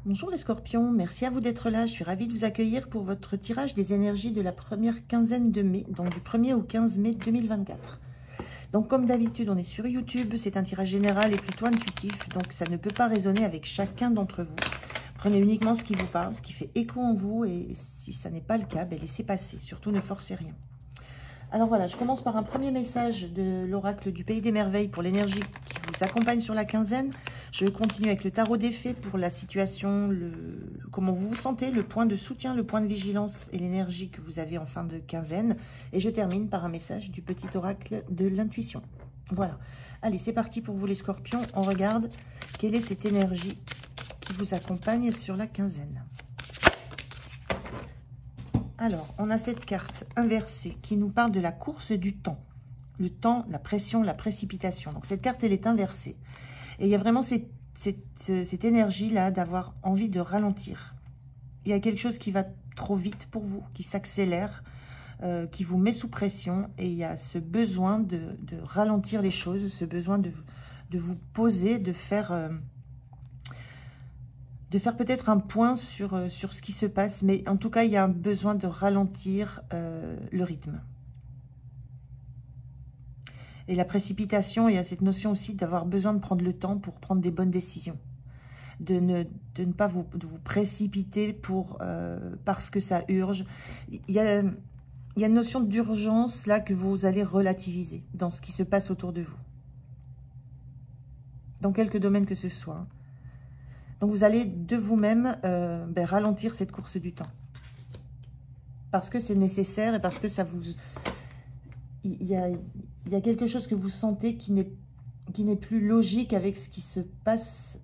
Bonjour les scorpions, merci à vous d'être là. Je suis ravie de vous accueillir pour votre tirage des énergies de la première quinzaine de mai, donc du 1er au 15 mai 2024. Donc comme d'habitude, on est sur YouTube, c'est un tirage général et plutôt intuitif, donc ça ne peut pas résonner avec chacun d'entre vous. Prenez uniquement ce qui vous parle, ce qui fait écho en vous, et si ça n'est pas le cas, laissez passer, surtout ne forcez rien. Alors voilà, je commence par un premier message de l'oracle du Pays des Merveilles pour l'énergie qui vous accompagne sur la quinzaine. Je continue avec le tarot des fées pour la situation, comment vous vous sentez, le point de soutien, le point de vigilance et l'énergie que vous avez en fin de quinzaine. Et je termine par un message du petit oracle de l'intuition. Voilà. Allez, c'est parti pour vous les scorpions. On regarde quelle est cette énergie qui vous accompagne sur la quinzaine. Alors, on a cette carte inversée qui nous parle de la course du temps. Le temps, la pression, la précipitation. Donc, cette carte, elle est inversée. Et il y a vraiment cette énergie-là d'avoir envie de ralentir. Il y a quelque chose qui va trop vite pour vous, qui s'accélère, qui vous met sous pression. Et il y a ce besoin de ralentir les choses, ce besoin de vous poser, de faire peut-être un point sur ce qui se passe. Mais en tout cas, il y a un besoin de ralentir le rythme. Et la précipitation, il y a cette notion aussi d'avoir besoin de prendre le temps pour prendre des bonnes décisions. De ne pas vous précipiter parce que ça urge. Il y a une notion d'urgence là que vous allez relativiser dans ce qui se passe autour de vous. Dans quelque domaine que ce soit. Donc, vous allez de vous-même ralentir cette course du temps. Parce que c'est nécessaire et parce que ça vous... Il y a quelque chose que vous sentez qui n'est plus logique avec ce qui se passe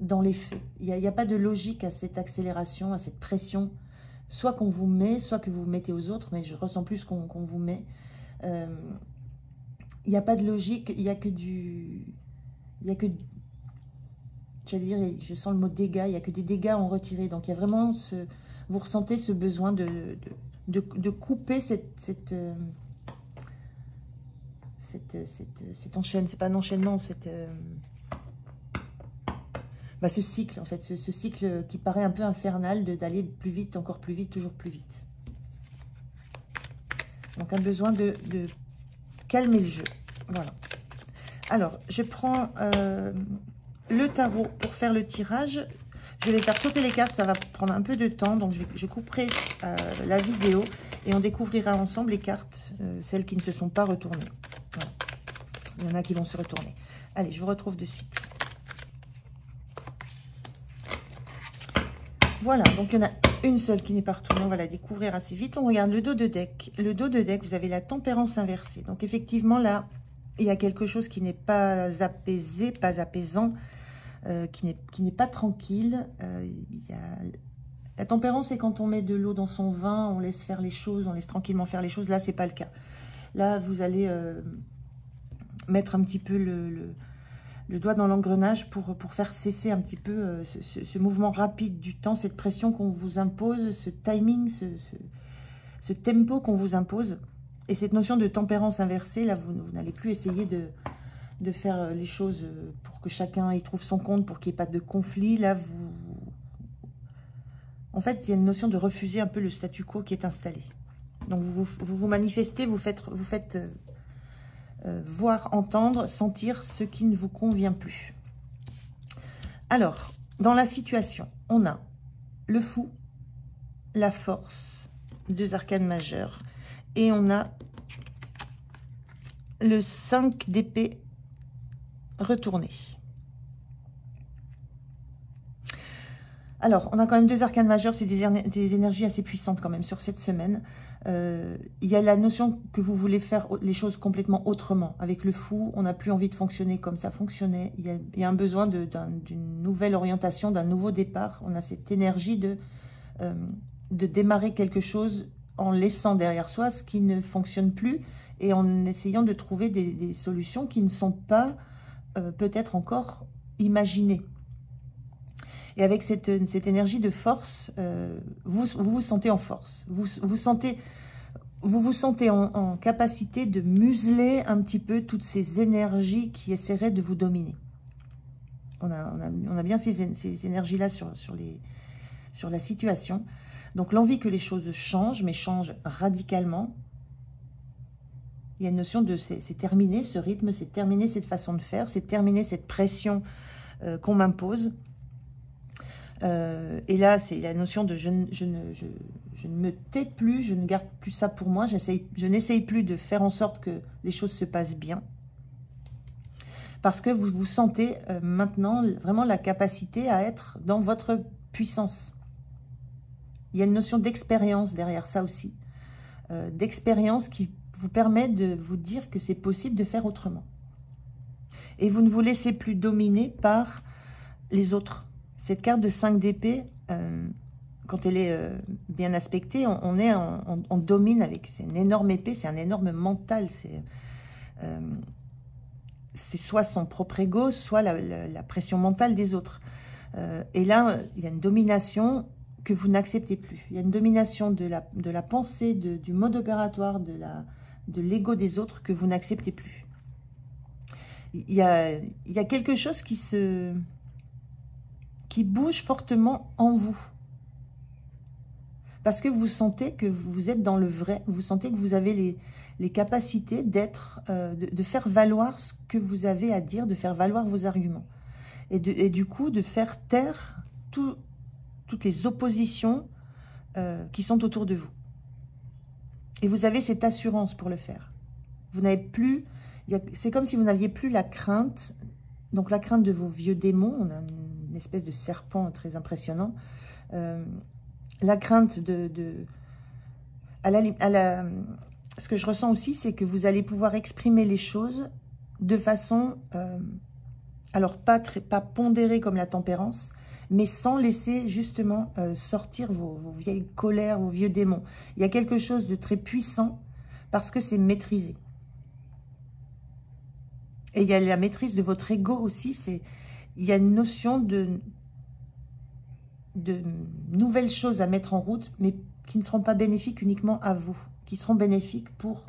dans les faits. Il n'y a pas de logique à cette accélération, à cette pression. Soit qu'on vous met, soit que vous vous mettez aux autres, mais je ressens plus qu'on vous met. Il n'y a pas de logique, il n'y a que du... J'allais dire, je sens le mot dégâts, il n'y a que des dégâts en retiré. Donc, il y a vraiment vous ressentez ce besoin de couper cet enchaînement, c'est pas un enchaînement, ce cycle, en fait, ce cycle qui paraît un peu infernal d'aller plus vite, encore plus vite, toujours plus vite. Donc, un besoin de calmer le jeu. Voilà. Alors, je prends... le tarot pour faire le tirage. Je vais faire sauter les cartes, ça va prendre un peu de temps, donc je couperai la vidéo et on découvrira ensemble les cartes, celles qui ne se sont pas retournées. Voilà. Il y en a qui vont se retourner. Allez, je vous retrouve de suite. Voilà, donc il y en a une seule qui n'est pas retournée, on va la découvrir assez vite. On regarde le dos de deck. Le dos de deck, vous avez la tempérance inversée. Donc effectivement, là, il y a quelque chose qui n'est pas apaisé, pas apaisant, qui n'est pas tranquille. La tempérance, c'est quand on met de l'eau dans son vin, on laisse faire les choses, on laisse tranquillement faire les choses. Là, c'est pas le cas. Là, vous allez mettre un petit peu le doigt dans l'engrenage pour faire cesser un petit peu ce mouvement rapide du temps, cette pression qu'on vous impose, ce timing, ce tempo qu'on vous impose. Et cette notion de tempérance inversée, là, vous n'allez plus essayer de faire les choses pour que chacun y trouve son compte, pour qu'il n'y ait pas de conflit. Là, en fait, il y a une notion de refuser un peu le statu quo qui est installé. Donc, vous manifestez, vous faites voir, entendre, sentir ce qui ne vous convient plus. Alors, dans la situation, on a le fou, la force, 2 arcanes majeures. Et on a le 5 d'épée retourné. Alors, on a quand même 2 arcanes majeures, c'est des énergies assez puissantes quand même sur cette semaine. Il y a la notion que vous voulez faire les choses complètement autrement. Avec le fou, on n'a plus envie de fonctionner comme ça fonctionnait. Il y a un besoin d'une nouvelle orientation, d'un nouveau départ. On a cette énergie de démarrer quelque chose en laissant derrière soi ce qui ne fonctionne plus et en essayant de trouver des solutions qui ne sont pas peut-être encore imaginées. Et avec cette énergie de force, vous vous sentez en force. Vous vous sentez en capacité de museler un petit peu toutes ces énergies qui essaieraient de vous dominer. On a bien ces énergies-là sur la situation. Donc, l'envie que les choses changent, mais changent radicalement. Il y a une notion de c'est terminé ce rythme, c'est terminé cette façon de faire, c'est terminé cette pression qu'on m'impose. Et là, c'est la notion de je ne me tais plus, je ne garde plus ça pour moi, je n'essaye plus de faire en sorte que les choses se passent bien. Parce que vous vous sentez maintenant vraiment la capacité à être dans votre puissance. Il y a une notion d'expérience derrière ça aussi. D'expérience qui vous permet de vous dire que c'est possible de faire autrement. Et vous ne vous laissez plus dominer par les autres. Cette carte de 5 d'épée, quand elle est bien aspectée, on domine avec... C'est une énorme épée, c'est un énorme mental. C'est soit son propre ego, soit la pression mentale des autres. Et là, il y a une domination que vous n'acceptez plus. Il y a une domination de la pensée, du mode opératoire, de l'ego des autres que vous n'acceptez plus. Il y a quelque chose qui bouge fortement en vous. Parce que vous sentez que vous êtes dans le vrai, vous sentez que vous avez les capacités d'être, de faire valoir ce que vous avez à dire, de faire valoir vos arguments. Et du coup, de faire taire toutes les oppositions qui sont autour de vous. Et vous avez cette assurance pour le faire. Vous n'avez plus... C'est comme si vous n'aviez plus la crainte, donc la crainte de vos vieux démons, on a une espèce de serpent très impressionnant, la crainte ce que je ressens aussi, c'est que vous allez pouvoir exprimer les choses de façon, alors pas pondérée comme la tempérance, mais sans laisser justement sortir vos vieilles colères, vos vieux démons. Il y a quelque chose de très puissant parce que c'est maîtrisé. Et il y a la maîtrise de votre ego aussi. Il y a une notion de nouvelles choses à mettre en route, mais qui ne seront pas bénéfiques uniquement à vous, qui seront bénéfiques pour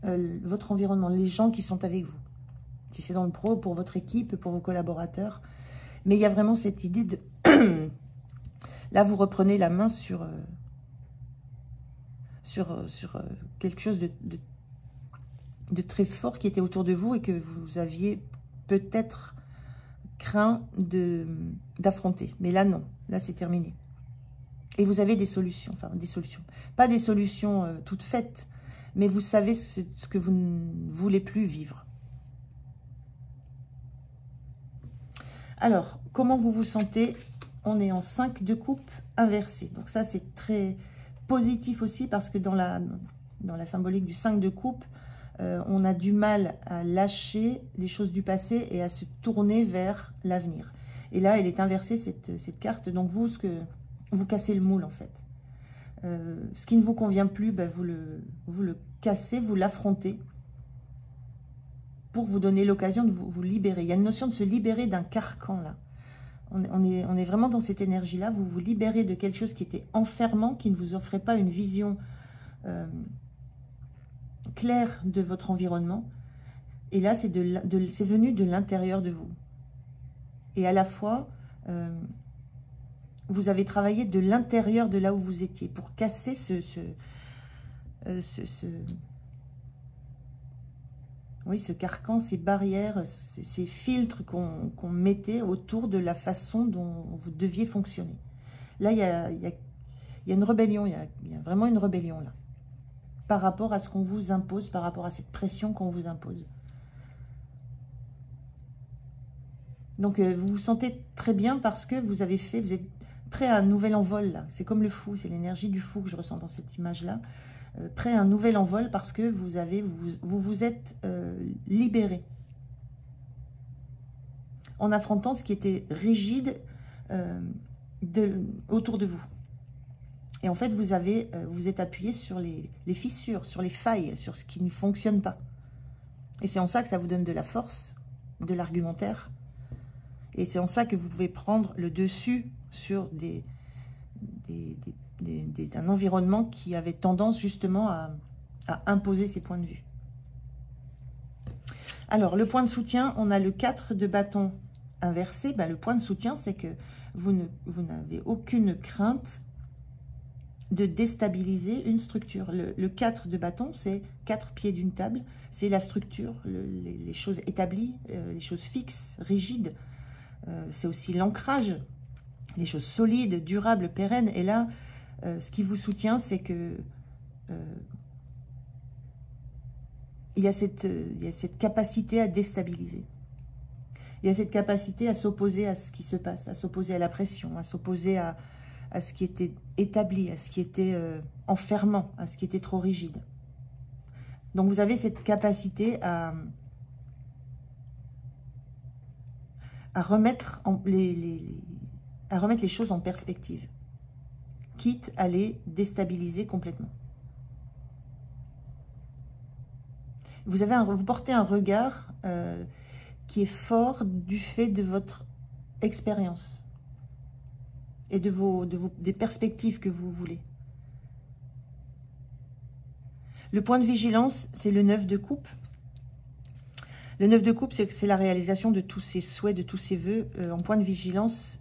votre environnement, les gens qui sont avec vous. Si c'est dans le pro, pour votre équipe, pour vos collaborateurs. Mais il y a vraiment cette idée de... Là, vous reprenez la main sur quelque chose de très fort qui était autour de vous et que vous aviez peut-être craint d'affronter. Mais là, non. Là, c'est terminé. Et vous avez des solutions. Enfin, des solutions. Pas des solutions toutes faites, mais vous savez ce que vous ne voulez plus vivre. Alors, comment vous vous sentez? On est en 5 de coupe inversé. Donc ça, c'est très positif aussi parce que dans la symbolique du 5 de coupe, on a du mal à lâcher les choses du passé et à se tourner vers l'avenir. Et là, elle est inversée, cette carte. Donc vous cassez le moule en fait. Ce qui ne vous convient plus, ben, vous le cassez, vous l'affrontez pour vous donner l'occasion de vous libérer. Il y a une notion de se libérer d'un carcan là. On est vraiment dans cette énergie-là. Vous vous libérez de quelque chose qui était enfermant, qui ne vous offrait pas une vision claire de votre environnement. Et là, c'est venu de l'intérieur de vous. Et à la fois, vous avez travaillé de l'intérieur de là où vous étiez pour casser ce carcan, ces barrières, ces filtres qu'on mettait autour de la façon dont vous deviez fonctionner. Là, il y a une rébellion, il y a vraiment une rébellion là, par rapport à ce qu'on vous impose, par rapport à cette pression qu'on vous impose. Donc, vous vous sentez très bien parce que vous êtes prêt à un nouvel envol là. C'est comme le fou, c'est l'énergie du fou que je ressens dans cette image-là. Prêt à un nouvel envol parce que vous êtes libéré. En affrontant ce qui était rigide autour de vous. Et en fait, vous êtes appuyé sur les fissures, sur les failles, sur ce qui ne fonctionne pas. Et c'est en ça que ça vous donne de la force, de l'argumentaire. Et c'est en ça que vous pouvez prendre le dessus sur un environnement qui avait tendance justement à imposer ses points de vue. Alors, le point de soutien, on a le 4 de bâton inversé, ben, le point de soutien, c'est que vous n'avez aucune crainte de déstabiliser une structure. Le 4 de bâton, c'est 4 pieds d'une table, c'est la structure, les choses établies, les choses fixes, rigides. C'est aussi l'ancrage, les choses solides, durables, pérennes. Et là, ce qui vous soutient, c'est que il y a cette capacité à déstabiliser. Il y a cette capacité à s'opposer à ce qui se passe, à s'opposer à la pression, à s'opposer à ce qui était établi, à ce qui était enfermant, à ce qui était trop rigide. Donc vous avez cette capacité à remettre les choses en perspective, quitte à les déstabiliser complètement. Vous portez un regard qui est fort du fait de votre expérience et des perspectives que vous voulez. Le point de vigilance, c'est le 9 de coupe. Le 9 de coupe, c'est la réalisation de tous ces souhaits, de tous ces vœux. En point de vigilance,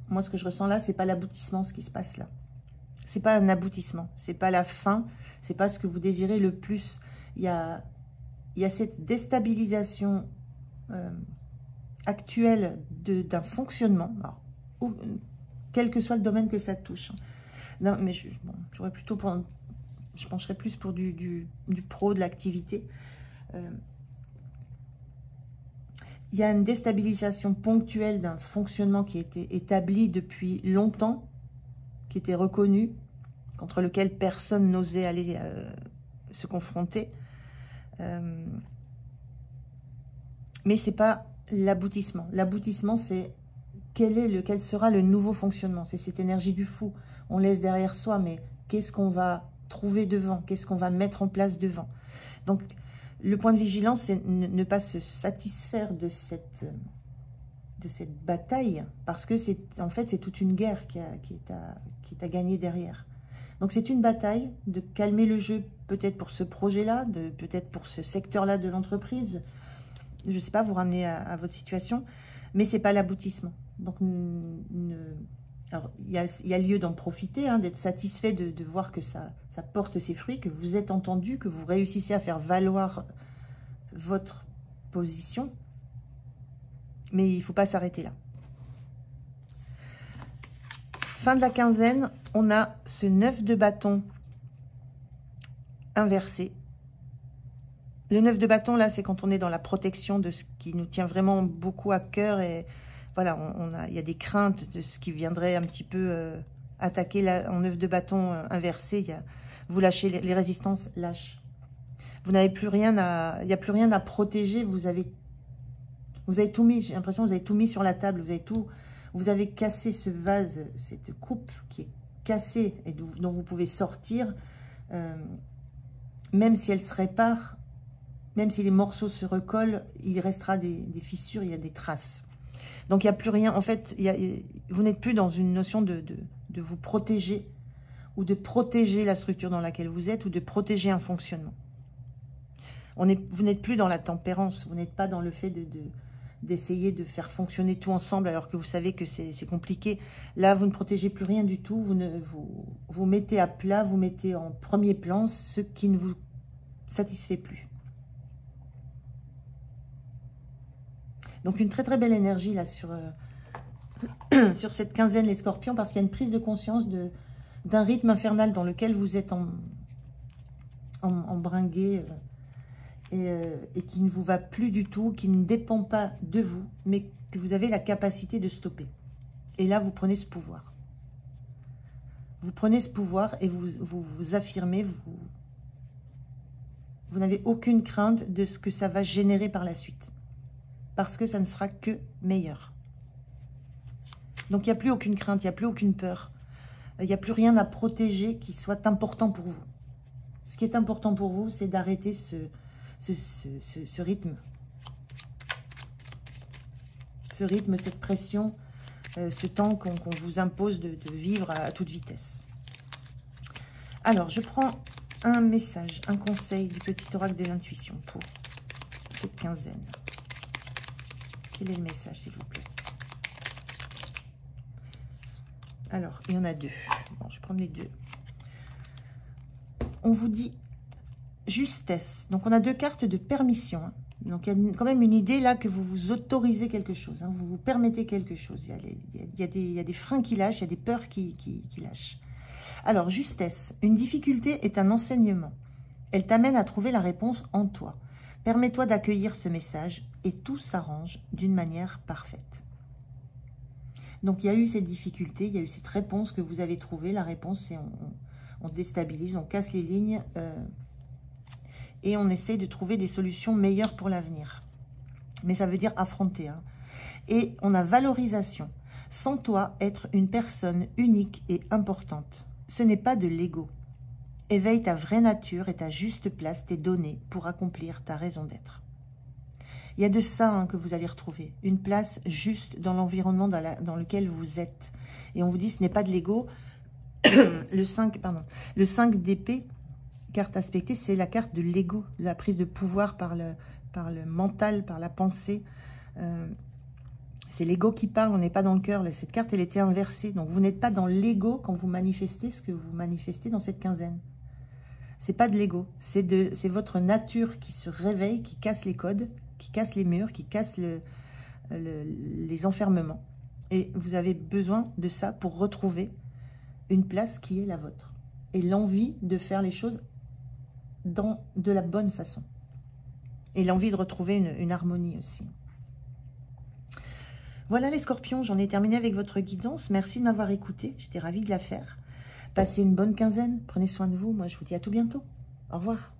moi, ce que je ressens là, c'est pas l'aboutissement, ce qui se passe là. C'est pas un aboutissement, c'est pas la fin, c'est pas ce que vous désirez le plus. Il y a cette déstabilisation actuelle d'un fonctionnement, alors, quel que soit le domaine que ça touche. Non, mais j'aurais plutôt je pencherais plus pour du pro, de l'activité. Il y a une déstabilisation ponctuelle d'un fonctionnement qui a été établi depuis longtemps, qui était reconnu, contre lequel personne n'osait aller se confronter. Mais ce n'est pas l'aboutissement. L'aboutissement, c'est quel sera le nouveau fonctionnement. C'est cette énergie du fou. On laisse derrière soi, mais qu'est-ce qu'on va trouver devant? Qu'est-ce qu'on va mettre en place devant? Donc, le point de vigilance, c'est ne pas se satisfaire de cette bataille, parce que en fait, c'est toute une guerre qui est à gagner derrière. Donc, c'est une bataille de calmer le jeu, peut-être pour ce projet-là, peut-être pour ce secteur-là de l'entreprise. Je ne sais pas, vous ramener à votre situation, mais ce n'est pas l'aboutissement. Donc, alors, il y a lieu d'en profiter, d'être satisfait de voir que ça porte ses fruits, que vous êtes entendu, que vous réussissez à faire valoir votre position. Mais il ne faut pas s'arrêter là. Fin de la quinzaine, on a ce 9 de bâton inversé. Le 9 de bâton, là, c'est quand on est dans la protection de ce qui nous tient vraiment beaucoup à cœur. Et voilà, il y a des craintes de ce qui viendrait un petit peu attaquer là, en 9 de bâton inversé. Vous lâchez, les résistances lâchent. Vous n'avez plus rien il n'y a plus rien à protéger. Vous avez tout mis, j'ai l'impression que vous avez tout mis sur la table. Vous avez cassé ce vase, cette coupe qui est cassée et dont vous pouvez sortir. Même si elle se répare, même si les morceaux se recollent, il restera des fissures, il y a des traces. Donc, il n'y a plus rien. En fait, vous n'êtes plus dans une notion de vous protéger ou de protéger la structure dans laquelle vous êtes ou de protéger un fonctionnement. Vous n'êtes plus dans la tempérance. Vous n'êtes pas dans le fait d'essayer de faire fonctionner tout ensemble alors que vous savez que c'est compliqué. Là, vous ne protégez plus rien du tout. Vous mettez à plat, vous mettez en premier plan ce qui ne vous satisfait plus. Donc, une très très belle énergie là sur cette quinzaine, les scorpions, parce qu'il y a une prise de conscience d'un rythme infernal dans lequel vous êtes embringué et qui ne vous va plus du tout, qui ne dépend pas de vous, mais que vous avez la capacité de stopper. Et là, vous prenez ce pouvoir. Vous prenez ce pouvoir et vous affirmez, vous n'avez aucune crainte de ce que ça va générer par la suite. Parce que ça ne sera que meilleur. Donc, il n'y a plus aucune crainte, il n'y a plus aucune peur. Il n'y a plus rien à protéger qui soit important pour vous. Ce qui est important pour vous, c'est d'arrêter ce rythme. Ce rythme, cette pression, ce temps qu'on vous impose de vivre à toute vitesse. Alors, je prends un message, un conseil du petit oracle de l'intuition pour cette quinzaine. Quel est le message, s'il vous plaît? Alors, il y en a deux. Bon, je vais prendre les deux. On vous dit justesse. Donc, on a deux cartes de permission. Hein. Donc, il y a quand même une idée là que vous vous autorisez quelque chose. Hein. Vous vous permettez quelque chose. Il y a des freins qui lâchent, il y a des peurs qui lâchent. Alors, justesse. Une difficulté est un enseignement. Elle t'amène à trouver la réponse en toi. Permets-toi d'accueillir ce message et tout s'arrange d'une manière parfaite. Donc, il y a eu cette difficulté, il y a eu cette réponse que vous avez trouvée. La réponse, c'est on déstabilise, on casse les lignes et on essaie de trouver des solutions meilleures pour l'avenir. Mais ça veut dire affronter. Hein. Et on a valorisation. Sens-toi être une personne unique et importante. Ce n'est pas de l'ego. Éveille ta vraie nature et ta juste place t'est donnée pour accomplir ta raison d'être. Il y a de ça hein, que vous allez retrouver. Une place juste dans l'environnement dans lequel vous êtes. Et on vous dit ce n'est pas de l'ego. Le 5 d'épée, carte aspectée, c'est la carte de l'ego, la prise de pouvoir par le mental, par la pensée. C'est l'ego qui parle, on n'est pas dans le cœur. Cette carte, elle était inversée. Donc, vous n'êtes pas dans l'ego quand vous manifestez ce que vous manifestez dans cette quinzaine. C'est pas de l'ego, c'est votre nature qui se réveille, qui casse les codes, qui casse les murs, qui casse les enfermements. Et vous avez besoin de ça pour retrouver une place qui est la vôtre. Et l'envie de faire les choses de la bonne façon. Et l'envie de retrouver une harmonie aussi. Voilà les scorpions, j'en ai terminé avec votre guidance. Merci de m'avoir écouté, j'étais ravie de la faire. Passez une bonne quinzaine, prenez soin de vous. Moi, je vous dis à tout bientôt. Au revoir.